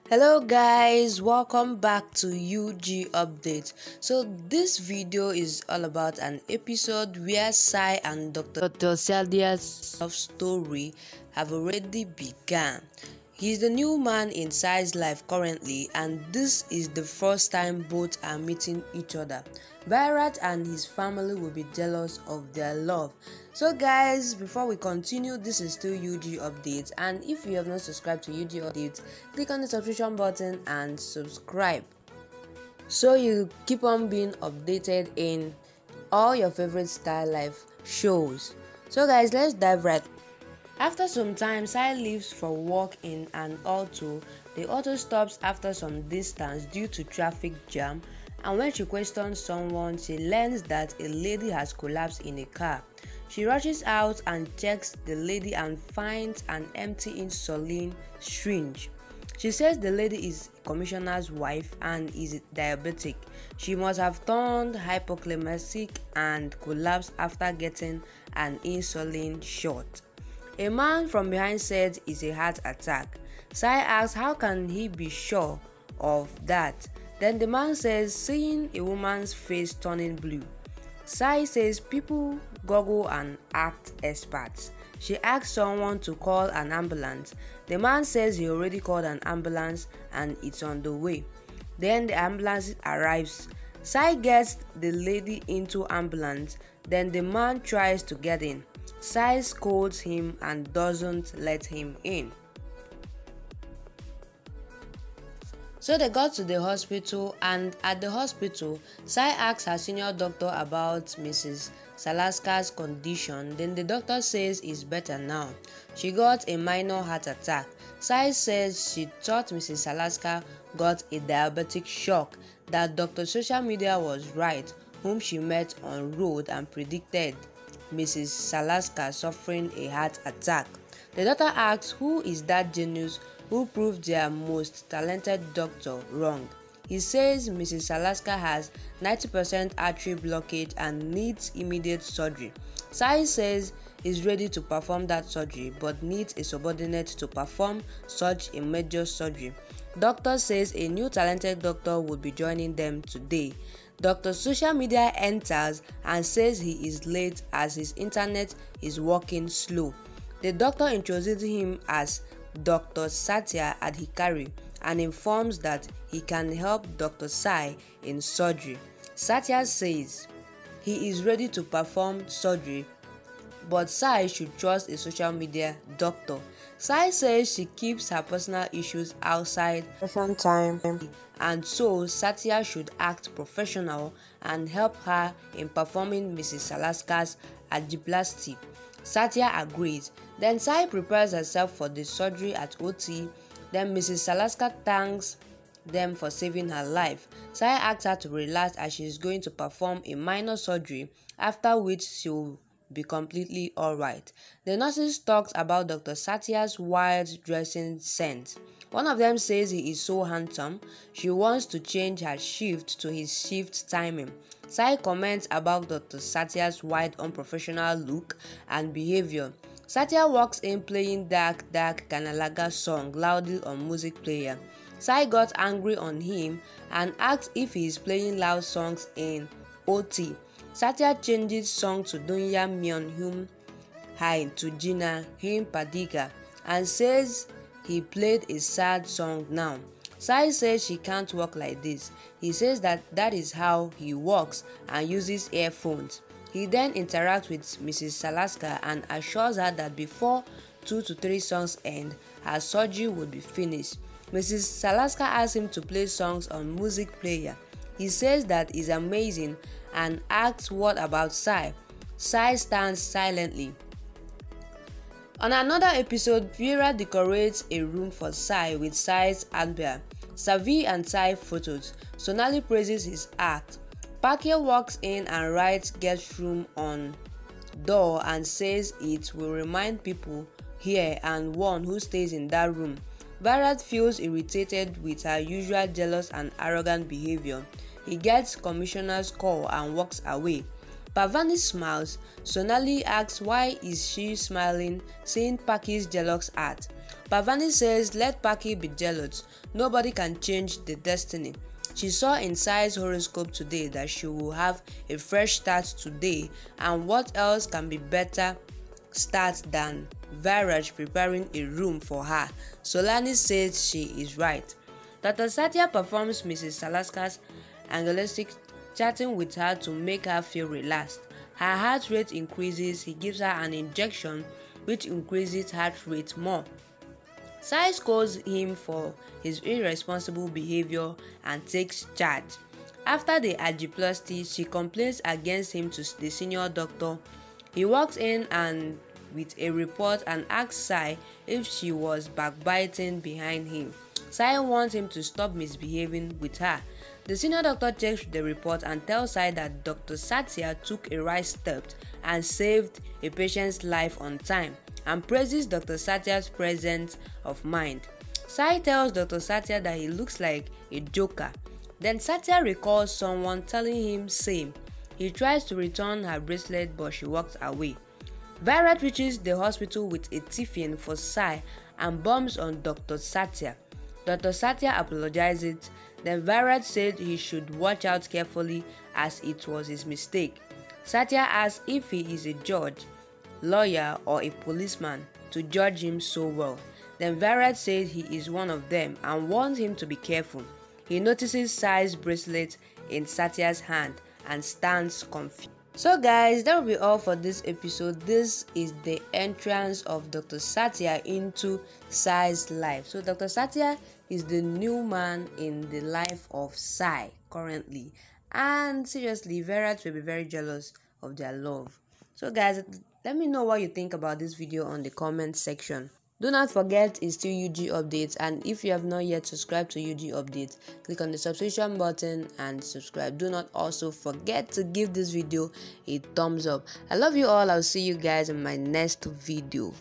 Hello guys, welcome back to UG Update. So this video is all about an episode where Sai and Dr. Satya's love story have already begun. He's the new man in Sai's life currently, and this is the first time both are meeting each other. Virat and his family will be jealous of their love. So guys, before we continue, this is still UG Updates, and if you have not subscribed to UG Updates, click on the subscription button and subscribe so you keep on being updated in all your favorite style life shows. So guys, let's dive right. After some time, Sai leaves for work in an auto. The auto stops after some distance due to traffic jam, and when she questions someone, she learns that a lady has collapsed in a car. She rushes out and checks the lady and finds an empty insulin syringe. She says the lady is commissioner's wife and is diabetic. She must have turned hypoglycemic and collapsed after getting an insulin shot. A man from behind said it's a heart attack. Sai asks how can he be sure of that. Then the man says seeing a woman's face turning blue. Sai says people goggle and act experts. She asks someone to call an ambulance. The man says he already called an ambulance and it's on the way. Then the ambulance arrives. Sai gets the lady into ambulance. Then the man tries to get in. Sai scolds him and doesn't let him in. So they got to the hospital, and at the hospital, Sai asks her senior doctor about Mrs. Salaska's condition. Then the doctor says it's better now. She got a minor heart attack. Sai says she thought Mrs. Salaska got a diabetic shock, that Dr. Social Media was right, whom she met on road and predicted Mrs. Salaska suffering a heart attack. The doctor asks who is that genius who proved their most talented doctor wrong. He says Mrs. Salaska has 90% artery blockage and needs immediate surgery. Sai says he's ready to perform that surgery but needs a subordinate to perform such a major surgery. Doctor says a new talented doctor will be joining them today. Dr. Social Media enters and says he is late as his internet is working slow. The doctor introduces him as Dr. Satya Adhikari and informs that he can help Dr. Sai in surgery. Satya says he is ready to perform surgery, but Sai should trust a social media doctor. Sai says she keeps her personal issues outside session time, and so Satya should act professional and help her in performing Mrs. Salaska's angioplasty. Satya agrees. Then Sai prepares herself for the surgery at OT. Then Mrs. Salaska thanks them for saving her life. Sai asks her to relax as she is going to perform a minor surgery, after which she will be completely alright. The nurses talked about Dr. Satya's wild dressing sense. One of them says he is so handsome, she wants to change her shift to his shift timing. Sai comments about Dr. Satya's wide unprofessional look and behavior. Satya walks in playing Dark Kanalaga song loudly on music player. Sai got angry on him and asked if he is playing loud songs in OT. Satya changes song to Dunya Myon Hum Hai to Jina Him Padika and says he played a sad song now. Sai says she can't walk like this. He says that is how he walks and uses earphones. He then interacts with Mrs. Salaska and assures her that before 2 to 3 songs end, her surgery would be finished. Mrs. Salaska asks him to play songs on music player. He says that is amazing and asks what about Sai. Sai stands silently. On another episode, Virat decorates a room for Sai with Sai's album, Savi and Sai photos. Sonali praises his act. Pakya walks in and writes guest room on door and says it will remind people here and one who stays in that room. Virat feels irritated with her usual jealous and arrogant behavior. He gets commissioner's call and walks away. Bhavani smiles. Sonali asks why is she smiling, seeing Paki's jealous art. Bhavani says, let Paki be jealous. Nobody can change the destiny. She saw in Sai's horoscope today that she will have a fresh start today, and what else can be better start than Virat preparing a room for her. Solani says she is right. Dr. Satya performs Mrs. Salaska's angelistic, chatting with her to make her feel relaxed. Her heart rate increases. He gives her an injection which increases heart rate more. Sai scolds him for his irresponsible behavior and takes charge. After the angioplasty, she complains against him to the senior doctor. He walks in and with a report and asks Sai if she was backbiting behind him. Sai wants him to stop misbehaving with her. The senior doctor checks the report and tells Sai that Dr. Satya took a right step and saved a patient's life on time, and praises Dr. Satya's presence of mind. Sai tells Dr. Satya that he looks like a joker. Then Satya recalls someone telling him same. He tries to return her bracelet but she walks away. Virat reaches the hospital with a tiffin for Sai and bombs on Dr. Satya. Dr. Satya apologizes. Then Virat said he should watch out carefully as it was his mistake. Satya asks if he is a judge, lawyer or a policeman to judge him so well. Then Virat says he is one of them and warns him to be careful. He notices Sai's bracelet in Satya's hand and stands confused. So guys, that will be all for this episode. This is the entrance of Dr. Satya into Sai's life. So Dr. Satya is the new man in the life of Sai currently. And seriously, Virat will be very jealous of their love. So guys, let me know what you think about this video on the comment section. Do not forget, it's still UG Updates, and if you have not yet subscribed to UG Updates, click on the subscription button and subscribe. Do not also forget to give this video a thumbs up. I love you all. I'll see you guys in my next video.